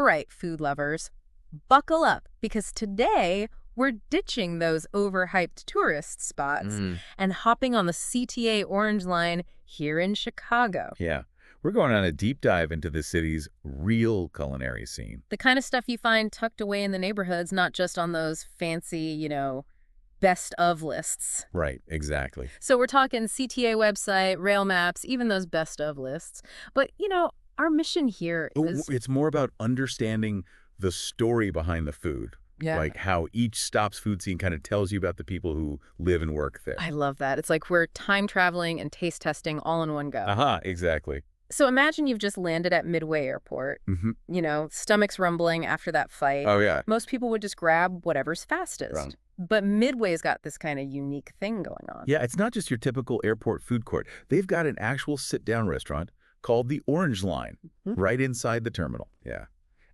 right, food lovers, buckle up, because today we're ditching those overhyped tourist spots and hopping on the CTA Orange Line here in Chicago. Yeah. We're going on a deep dive into the city's real culinary scene. The kind of stuff you find tucked away in the neighborhoods, not just on those fancy, best of lists. Right, exactly. So we're talking CTA website, rail maps, even those best of lists. But, our mission here is... It's more about understanding the story behind the food. Yeah. Like how each stop's food scene kind of tells you about the people who live and work there. I love that. It's like we're time traveling and taste testing all in one go. Exactly. So imagine you've just landed at Midway Airport. Stomachs rumbling after that flight. Oh, yeah. Most people would just grab whatever's fastest. Wrong. But Midway's got this kind of unique thing going on. Yeah, it's not just your typical airport food court. They've got an actual sit-down restaurant called the Orange Line right inside the terminal. Yeah.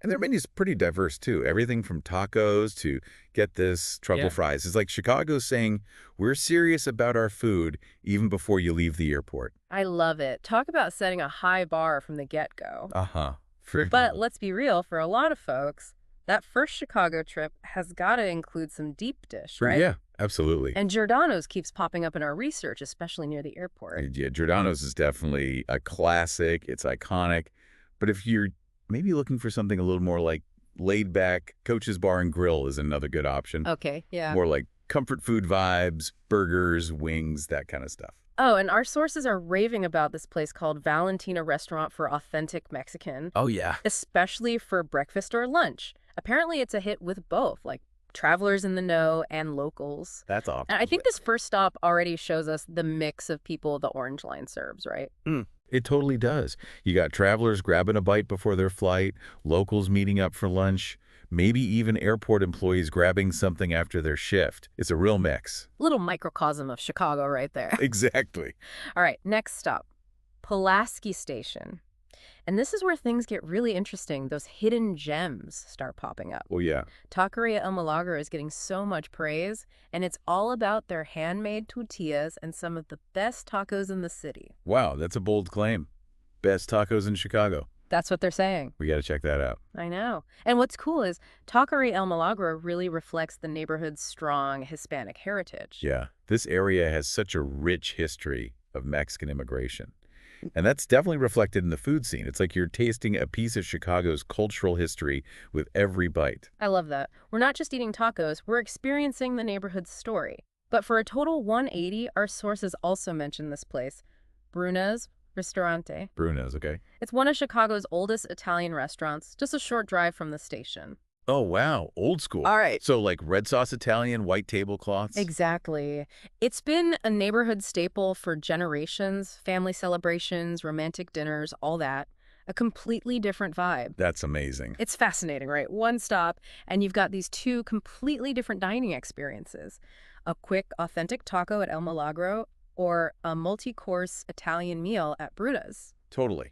And their menu's pretty diverse, too. Everything from tacos to, get this, truffle fries. It's like Chicago's saying, we're serious about our food even before you leave the airport. I love it. Talk about setting a high bar from the get-go. But let's be real, for a lot of folks, that first Chicago trip has got to include some deep dish, right? Yeah, absolutely. And Giordano's keeps popping up in our research, especially near the airport. Yeah, Giordano's is definitely a classic. It's iconic. But if you're maybe looking for something a little more like laid back, Coach's Bar and Grill is another good option. Okay, yeah. More like comfort food vibes, burgers, wings, that kind of stuff. Oh, and our sources are raving about this place called Valentina Restaurant for Authentic Mexican. Oh, yeah. Especially for breakfast or lunch. Apparently it's a hit with both, like travelers in the know and locals. That's awesome. And I think this first stop already shows us the mix of people the Orange Line serves, right? It totally does. You got travelers grabbing a bite before their flight, locals meeting up for lunch, maybe even airport employees grabbing something after their shift. It's a real mix. Little microcosm of Chicago right there. Exactly. All right, next stop, Pulaski Station. And this is where things get really interesting. Those hidden gems start popping up. Oh, yeah. Taqueria El Milagro is getting so much praise, and it's all about their handmade tortillas and some of the best tacos in the city. Wow, that's a bold claim. Best tacos in Chicago. That's what they're saying. We got to check that out. I know. And what's cool is Taqueria El Milagro really reflects the neighborhood's strong Hispanic heritage. Yeah, this area has such a rich history of Mexican immigration. And that's definitely reflected in the food scene. It's like you're tasting a piece of Chicago's cultural history with every bite. I love that. We're not just eating tacos, we're experiencing the neighborhood's story. But for a total 180, our sources also mention this place, Bruna's Ristorante. Bruno's, okay. It's one of Chicago's oldest Italian restaurants, just a short drive from the station. Oh, wow. Old school. All right. So like red sauce Italian, white tablecloths? Exactly. It's been a neighborhood staple for generations, family celebrations, romantic dinners, all that. A completely different vibe. That's amazing. It's fascinating, right? One stop, and you've got these two completely different dining experiences. A quick, authentic taco at El Milagro or a multi-course Italian meal at Bruna's. Totally.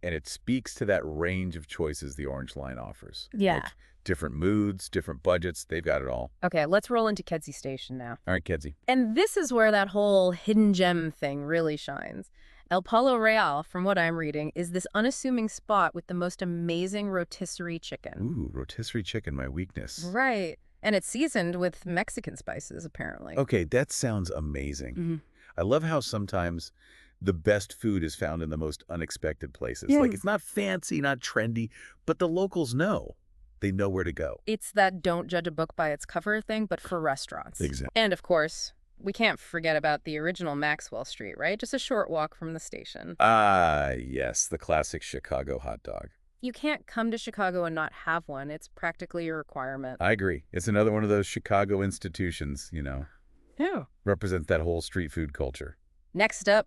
And it speaks to that range of choices the Orange Line offers. Yeah. Like different moods, different budgets, they've got it all. Okay, let's roll into Kedzie Station now. All right, Kedzie. And this is where that whole hidden gem thing really shines. El Palo Real, from what I'm reading, is this unassuming spot with the most amazing rotisserie chicken. Ooh, rotisserie chicken, my weakness. Right. And it's seasoned with Mexican spices, apparently. Okay, that sounds amazing. I love how sometimes the best food is found in the most unexpected places. Like, it's not fancy, not trendy, but the locals know. They know where to go. It's that don't judge a book by its cover thing, but for restaurants. Exactly. And, of course, we can't forget about the original Maxwell Street, right? Just a short walk from the station. Ah, yes, the classic Chicago hot dog. You can't come to Chicago and not have one. It's practically a requirement. I agree. It's another one of those Chicago institutions, Yeah. represents that whole street food culture. Next up,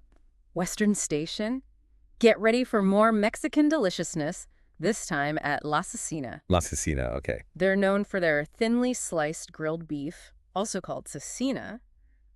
Western Station. Get ready for more Mexican deliciousness, this time at La Cecina. La Cecina, okay. They're known for their thinly sliced grilled beef, also called cecina.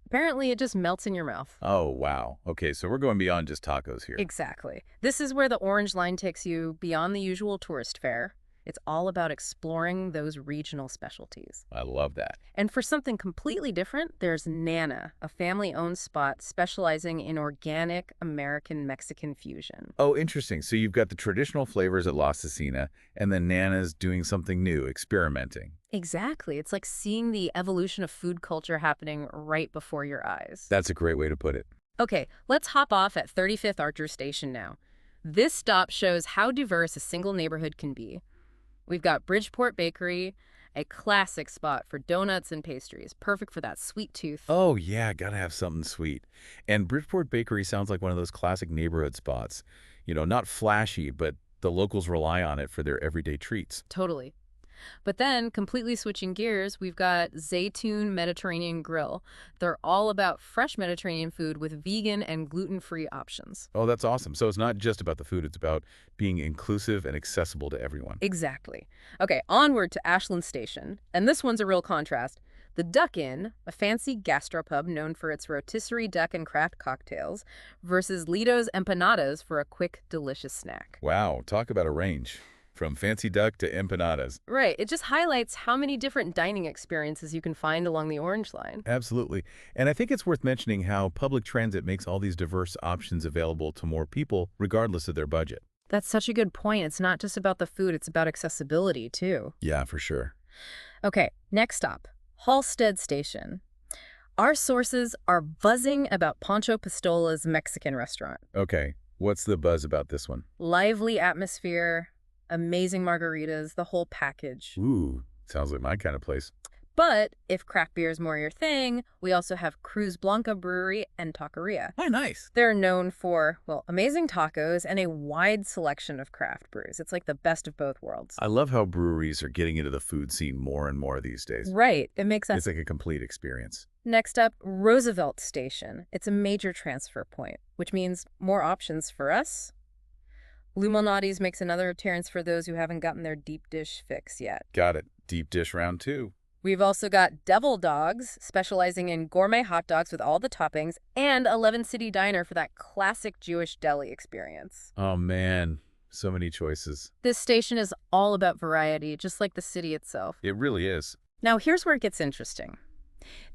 Apparently, it just melts in your mouth. Oh, wow. Okay, so we're going beyond just tacos here. Exactly. This is where the Orange Line takes you beyond the usual tourist fare. It's all about exploring those regional specialties. I love that. And for something completely different, there's Nana, a family-owned spot specializing in organic American-Mexican fusion. Oh, interesting. So you've got the traditional flavors at La Cecina, and then Nana's doing something new, experimenting. Exactly. It's like seeing the evolution of food culture happening right before your eyes. That's a great way to put it. Okay, let's hop off at 35th Archer Station now. This stop shows how diverse a single neighborhood can be. We've got Bridgeport Bakery, a classic spot for donuts and pastries, perfect for that sweet tooth. Oh, yeah, gotta have something sweet. And Bridgeport Bakery sounds like one of those classic neighborhood spots. You know, not flashy, but the locals rely on it for their everyday treats. Totally. But then, completely switching gears, we've got Zaytoon Mediterranean Grill. They're all about fresh Mediterranean food with vegan and gluten-free options. Oh, that's awesome. So it's not just about the food, it's about being inclusive and accessible to everyone. Exactly. Okay, onward to Ashland Station. And this one's a real contrast. The Duck Inn, a fancy gastropub known for its rotisserie duck and craft cocktails, versus Lito's Empanadas for a quick, delicious snack. Wow, talk about a range. From fancy duck to empanadas. Right. It just highlights how many different dining experiences you can find along the Orange Line. Absolutely. And I think it's worth mentioning how public transit makes all these diverse options available to more people, regardless of their budget. That's such a good point. It's not just about the food, it's about accessibility, too. Yeah, for sure. Okay, next stop, Halstead Station. Our sources are buzzing about Pancho Pistola's Mexican restaurant. Okay, what's the buzz about this one? Lively atmosphere, amazing margaritas, the whole package. Ooh, sounds like my kind of place. But if craft beer is more your thing, we also have Cruz Blanca Brewery and Taqueria. Oh, nice. They're known for, well, amazing tacos and a wide selection of craft brews. It's like the best of both worlds. I love how breweries are getting into the food scene more and more these days. Right. It makes sense. It's like a complete experience. Next up, Roosevelt Station. It's a major transfer point, which means more options for us. Lumonati's makes another appearance for those who haven't gotten their deep dish fix yet. Got it. Deep dish round two. We've also got Devil Dogs, specializing in gourmet hot dogs with all the toppings, and 11 City Diner for that classic Jewish deli experience. Oh, man. So many choices. This station is all about variety, just like the city itself. It really is. Now, here's where it gets interesting.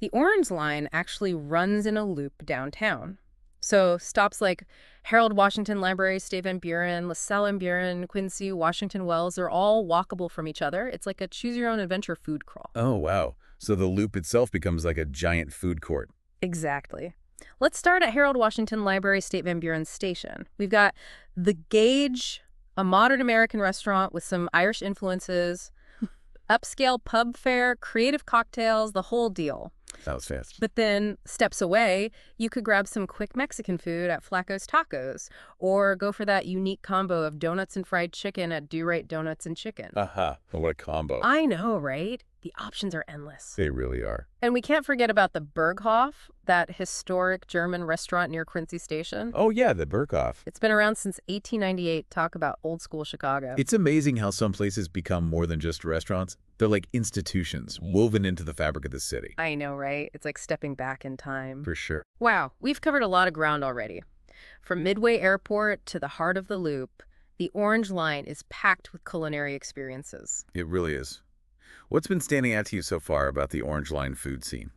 The Orange Line actually runs in a loop downtown. So stops like Harold Washington Library, State Van Buren, LaSalle and Buren, Quincy, Washington Wells are all walkable from each other. It's like a choose-your-own-adventure food crawl. Oh, wow. So the loop itself becomes like a giant food court. Exactly. Let's start at Harold Washington Library, State Van Buren Station. We've got The Gauge, a modern American restaurant with some Irish influences, upscale pub fare, creative cocktails, the whole deal. That was fast. But then, steps away, you could grab some quick Mexican food at Flaco's Tacos, or go for that unique combo of donuts and fried chicken at Do Right Donuts and Chicken. Aha. What a combo. I know, right? The options are endless. They really are. And we can't forget about the Berghof, that historic German restaurant near Quincy Station. Oh, yeah, the Berghoff. It's been around since 1898. Talk about old school Chicago. It's amazing how some places become more than just restaurants. They're like institutions woven into the fabric of the city. I know, right? It's like stepping back in time. For sure. Wow, we've covered a lot of ground already. From Midway Airport to the heart of the Loop, the Orange Line is packed with culinary experiences. It really is. What's been standing out to you so far about the Orange Line food scene?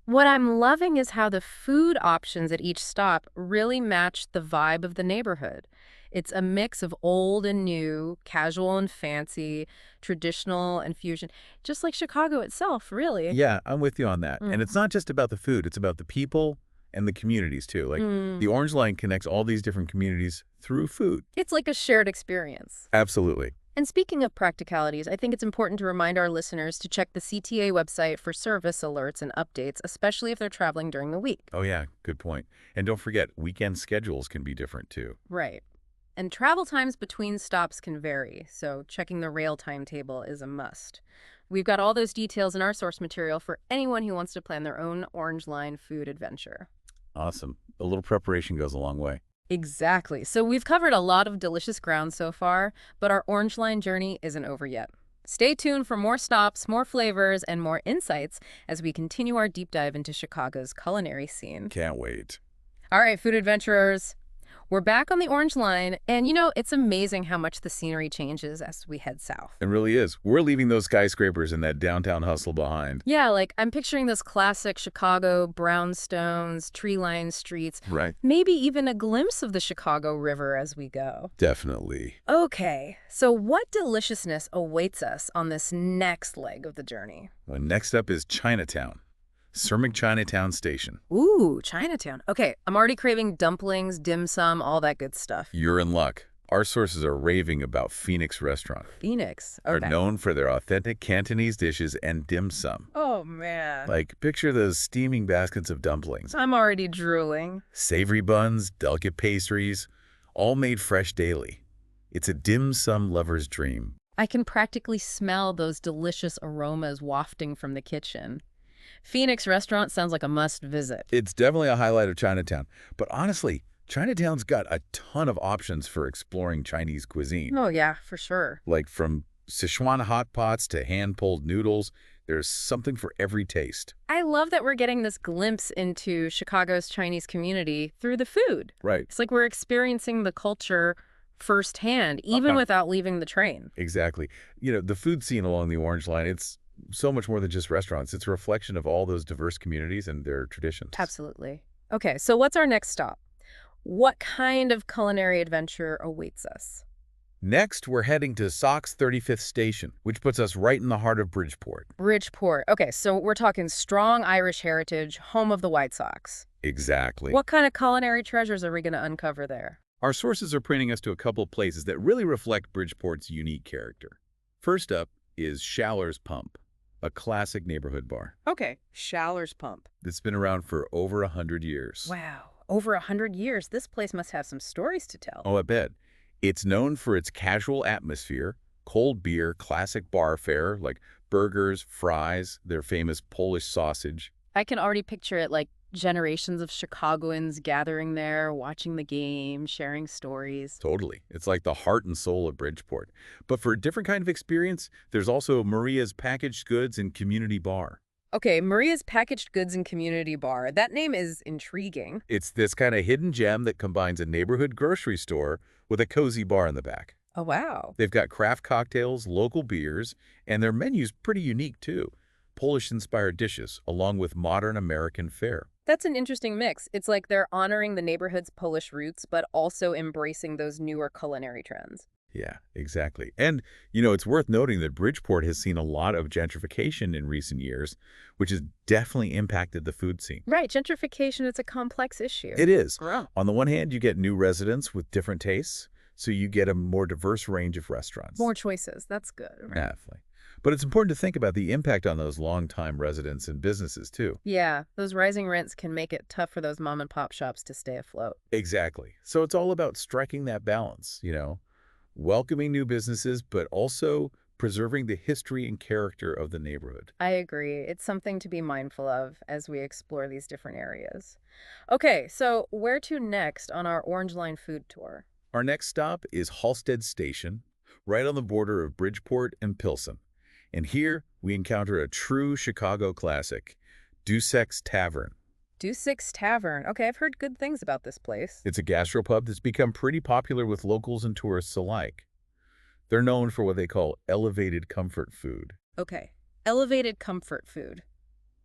What I'm loving is how the food options at each stop really match the vibe of the neighborhood. It's a mix of old and new, casual and fancy, traditional and fusion, just like Chicago itself, really. Yeah, I'm with you on that. Mm. And it's not just about the food, it's about the people and the communities too. Like the Orange Line connects all these different communities through food. It's like a shared experience. Absolutely. And speaking of practicalities, I think it's important to remind our listeners to check the CTA website for service alerts and updates, especially if they're traveling during the week. Oh yeah, good point. And don't forget, weekend schedules can be different too. Right. And travel times between stops can vary, so checking the rail timetable is a must. We've got all those details in our source material for anyone who wants to plan their own Orange Line food adventure. Awesome. A little preparation goes a long way. Exactly. So we've covered a lot of delicious ground so far, but our Orange Line journey isn't over yet. Stay tuned for more stops, more flavors, and more insights as we continue our deep dive into Chicago's culinary scene. Can't wait. All right, food adventurers. We're back on the Orange Line, and it's amazing how much the scenery changes as we head south. It really is. We're leaving those skyscrapers and that downtown hustle behind. Yeah, like I'm picturing those classic Chicago brownstones, tree-lined streets, Right. maybe even a glimpse of the Chicago River as we go. Definitely. Okay, so what deliciousness awaits us on this next leg of the journey? Well, next up is Chinatown. Cermic Chinatown Station. Ooh, Chinatown. Okay, I'm already craving dumplings, dim sum, all that good stuff. You're in luck. Our sources are raving about Phoenix Restaurant. Phoenix. Are Okay. known for their authentic Cantonese dishes and dim sum. Oh, man. Like, picture those steaming baskets of dumplings. I'm already drooling. Savory buns, delicate pastries, all made fresh daily. It's a dim sum lover's dream. I can practically smell those delicious aromas wafting from the kitchen. Phoenix Restaurant sounds like a must visit. It's definitely a highlight of Chinatown. But honestly, Chinatown's got a ton of options for exploring Chinese cuisine. Oh, yeah, for sure. Like from Sichuan hot pots to hand-pulled noodles, there's something for every taste. I love that we're getting this glimpse into Chicago's Chinese community through the food. Right. It's like we're experiencing the culture firsthand, even without leaving the train. Exactly. The food scene along the Orange Line, it's so much more than just restaurants. It's a reflection of all those diverse communities and their traditions. Absolutely. Okay, so what's our next stop? What kind of culinary adventure awaits us? Next, we're heading to Sox 35th Station, which puts us right in the heart of Bridgeport. Bridgeport. Okay, so we're talking strong Irish heritage, home of the White Sox. Exactly. What kind of culinary treasures are we going to uncover there? Our sources are pointing us to a couple places that really reflect Bridgeport's unique character. First up is Shaller's Pump, a classic neighborhood bar Okay, Shaller's Pump. that's been around for over 100 years. Wow, over 100 years. This place must have some stories to tell. Oh, I bet. It's known for its casual atmosphere, cold beer, classic bar fare like burgers, fries, their famous Polish sausage. I can already picture it like generations of Chicagoans gathering there, watching the game, sharing stories. Totally. It's like the heart and soul of Bridgeport. But for a different kind of experience, there's also Maria's Packaged Goods and Community Bar. Okay, Maria's Packaged Goods and Community Bar. That name is intriguing. It's this kind of hidden gem that combines a neighborhood grocery store with a cozy bar in the back. Oh, wow. They've got craft cocktails, local beers, and their menu's pretty unique too. Polish-inspired dishes, along with modern American fare. That's an interesting mix. It's like they're honoring the neighborhood's Polish roots, but also embracing those newer culinary trends. Yeah, exactly. And, it's worth noting that Bridgeport has seen a lot of gentrification in recent years, which has definitely impacted the food scene. Right, gentrification, it's a complex issue. It is. Wow. On the one hand, you get new residents with different tastes, so you get a more diverse range of restaurants. More choices. That's good. Definitely. But it's important to think about the impact on those longtime residents and businesses, too. Yeah, those rising rents can make it tough for those mom and pop shops to stay afloat. Exactly. So it's all about striking that balance, welcoming new businesses, but also preserving the history and character of the neighborhood. I agree. It's something to be mindful of as we explore these different areas. Okay, so where to next on our Orange Line food tour? Our next stop is Halstead Station, right on the border of Bridgeport and Pilsen. And here we encounter a true Chicago classic, Dusek's Tavern. Dusek's Tavern. Okay, I've heard good things about this place. It's a gastropub that's become pretty popular with locals and tourists alike. They're known for what they call elevated comfort food. Okay, elevated comfort food.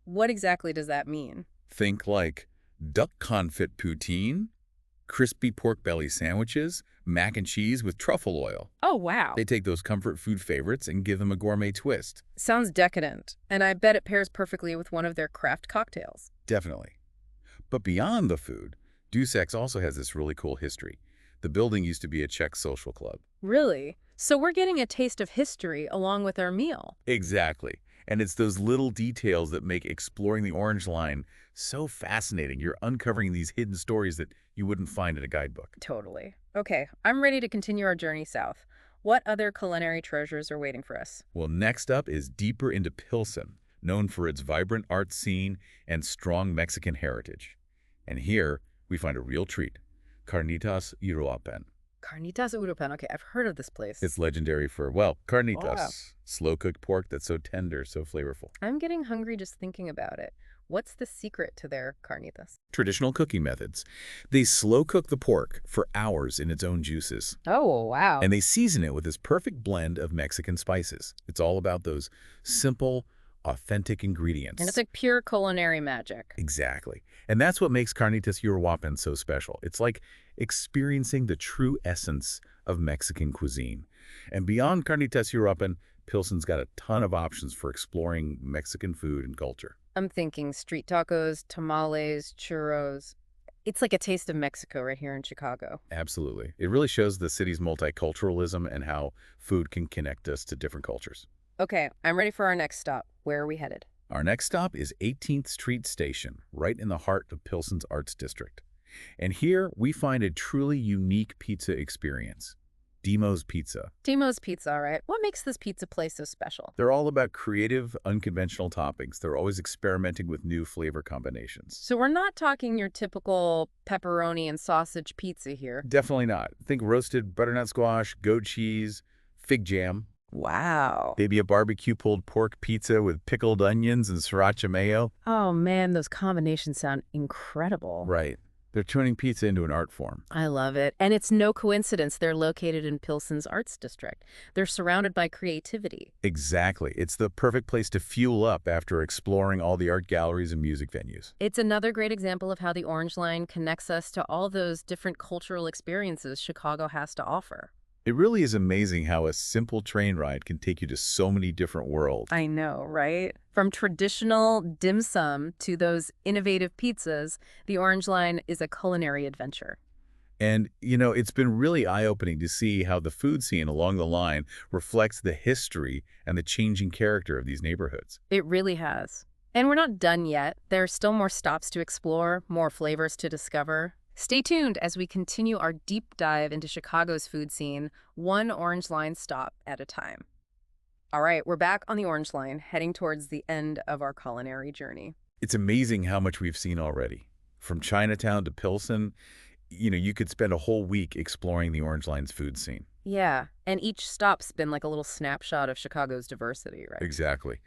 What exactly does that mean? Think like duck confit poutine, crispy pork belly sandwiches, mac and cheese with truffle oil. Oh, wow. They take those comfort food favorites and give them a gourmet twist. Sounds decadent, and I bet it pairs perfectly with one of their craft cocktails. Definitely. But beyond the food, Dusek's also has this really cool history. The building used to be a Czech social club. Really? So we're getting a taste of history along with our meal. Exactly. And it's those little details that make exploring the Orange Line so fascinating. You're uncovering these hidden stories that you wouldn't find in a guidebook. Totally. Okay, I'm ready to continue our journey south. What other culinary treasures are waiting for us? Well, next up is deeper into Pilsen, known for its vibrant art scene and strong Mexican heritage. And here, we find a real treat, Carnitas Uruapan. Carnitas Urupan. Okay, I've heard of this place. It's legendary for, carnitas, Wow. slow-cooked pork that's so tender, so flavorful. I'm getting hungry just thinking about it. What's the secret to their carnitas? Traditional cooking methods. They slow cook the pork for hours in its own juices, Oh, wow. and they season it with this perfect blend of Mexican spices. It's all about those simple, authentic And it's ingredients. like pure culinary magic. Exactly. And that's what makes carnitas Uruapan so special. It's like experiencing the true essence of Mexican cuisine. And beyond carnitas Uruapan, Pilsen's got a ton of options for exploring Mexican food and culture. I'm thinking street tacos, tamales, churros. It's like a taste of Mexico right here in Chicago. Absolutely. It really shows the city's multiculturalism and how food can connect us to different cultures. Okay, I'm ready for our next stop. Where are we headed? Our next stop is 18th Street Station, right in the heart of Pilsen's Arts District. And here we find a truly unique pizza experience, Dimo's Pizza. Timo's Pizza, all right. What makes this pizza place so special? They're all about creative, unconventional toppings. They're always experimenting with new flavor combinations. So we're not talking your typical pepperoni and sausage pizza here. Definitely not. Think roasted butternut squash, goat cheese, fig jam, Wow. maybe a barbecue pulled pork pizza with pickled onions and sriracha mayo. Oh man, those combinations sound incredible. Right. They're turning pizza into an art form. I love it. And it's no coincidence they're located in Pilsen's Arts District. They're surrounded by creativity. Exactly. It's the perfect place to fuel up after exploring all the art galleries and music venues. It's another great example of how the Orange Line connects us to all those different cultural experiences Chicago has to offer. It really is amazing how a simple train ride can take you to so many different worlds. I know, right? From traditional dim sum to those innovative pizzas, the Orange Line is a culinary adventure. And, it's been really eye-opening to see how the food scene along the line reflects the history and the changing character of these neighborhoods. It really has. And we're not done yet. There are still more stops to explore, more flavors to discover. Stay tuned as we continue our deep dive into Chicago's food scene, one Orange Line stop at a time. All right, we're back on the Orange Line, heading towards the end of our culinary journey. It's amazing how much we've seen already. From Chinatown to Pilsen, you could spend a whole week exploring the Orange Line's food scene. Yeah, and each stop's been like a little snapshot of Chicago's diversity, right? Exactly.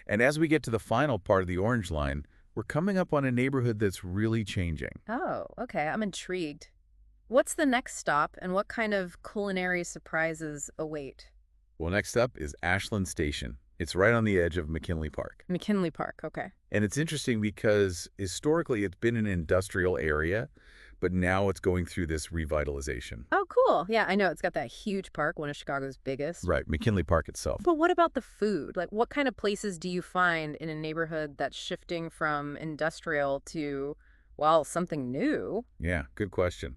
And as we get to the final part of the Orange Line, we're coming up on a neighborhood that's really changing. Oh, okay, I'm intrigued. What's the next stop, and what kind of culinary surprises await? Well, next up is Ashland Station. It's right on the edge of McKinley Park. McKinley Park, okay. And it's interesting because historically it's been an industrial area, but now it's going through this revitalization. Oh, cool. Yeah, I know. It's got that huge park, one of Chicago's biggest. Right, McKinley Park itself. But what about the food? Like, what kind of places do you find in a neighborhood that's shifting from industrial to, well, something new? Yeah, good question.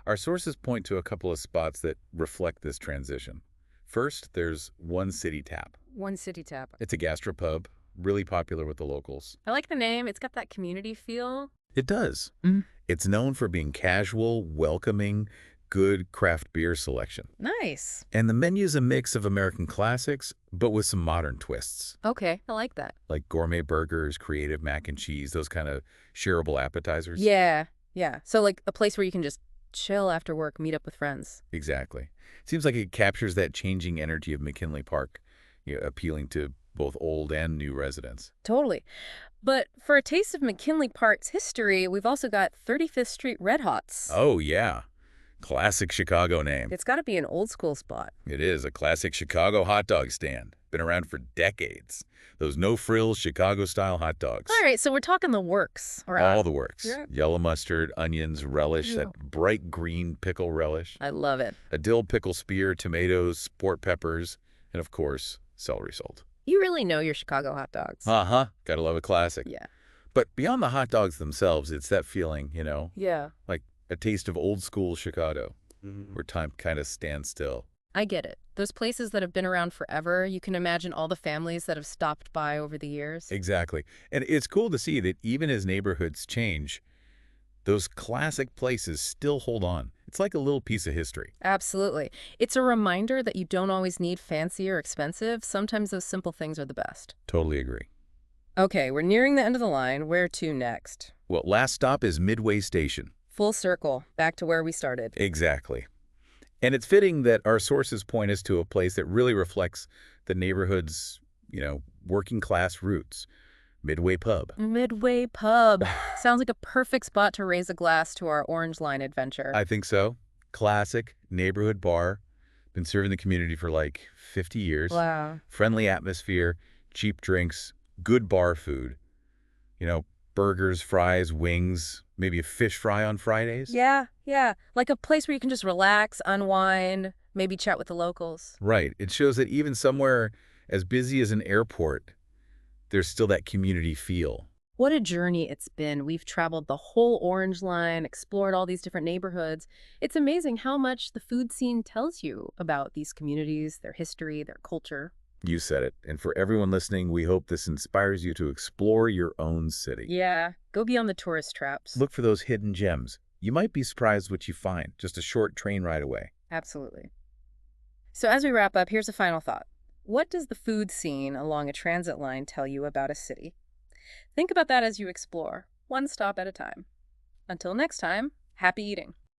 Our sources point to a couple of spots that reflect this transition. First, there's One City Tap. One City Tap. It's a gastropub, really popular with the locals. I like the name. It's got that community feel. It does. Mm. It's known for being casual, welcoming, good craft beer selection. Nice. And the menu's a mix of American classics, but with some modern twists, Okay, I like that. like gourmet burgers, creative mac and cheese, those kind of shareable appetizers. Yeah, yeah. So, like, a place where you can just chill after work, meet up with friends. Exactly. Seems like it captures that changing energy of McKinley Park, appealing to both old and new residents. Totally. But for a taste of McKinley Park's history, we've also got 35th Street Red Hots. Oh, yeah. Classic Chicago name. It's got to be an old school spot. It is a classic Chicago hot dog stand. Been around for decades. Those no-frills Chicago-style hot dogs. All right, so we're talking the works. Or All the works. Yeah. Yellow mustard, onions, relish, Yeah. that bright green pickle relish, I love it. a dill pickle spear, tomatoes, sport peppers, and of course, celery salt. You really know your Chicago hot dogs. Uh-huh. Gotta love a classic. Yeah. But beyond the hot dogs themselves, it's that feeling, Yeah. like a taste of old school Chicago, where time kind of stands still. I get it. Those places that have been around forever, you can imagine all the families that have stopped by over the years. Exactly. And it's cool to see that even as neighborhoods change, those classic places still hold on. It's like a little piece of history. Absolutely. It's a reminder that you don't always need fancy or expensive. Sometimes those simple things are the best. Totally agree. Okay, we're nearing the end of the line. Where to next? Well, last stop is Midway Station. Full circle, back to where we started. Exactly. And it's fitting that our sources point us to a place that really reflects the neighborhood's, working class roots. Midway Pub. Midway Pub. Sounds like a perfect spot to raise a glass to our Orange Line adventure. I think so. Classic neighborhood bar. Been serving the community for like 50 years. Wow. Friendly atmosphere, cheap drinks, good bar food. You know, burgers, fries, wings, maybe a fish fry on Fridays. Yeah, yeah. Like a place where you can just relax, unwind, maybe chat with the locals. Right. It shows that even somewhere as busy as an airport, there's still that community feel. What a journey it's been. We've traveled the whole Orange Line, explored all these different neighborhoods. It's amazing how much the food scene tells you about these communities, their history, their culture. You said it. And for everyone listening, we hope this inspires you to explore your own city. Yeah, go beyond the tourist traps. Look for those hidden gems. You might be surprised what you find, just a short train ride away. Absolutely. So as we wrap up, here's a final thought. What does the food scene along a transit line tell you about a city? Think about that as you explore, one stop at a time. Until next time, happy eating.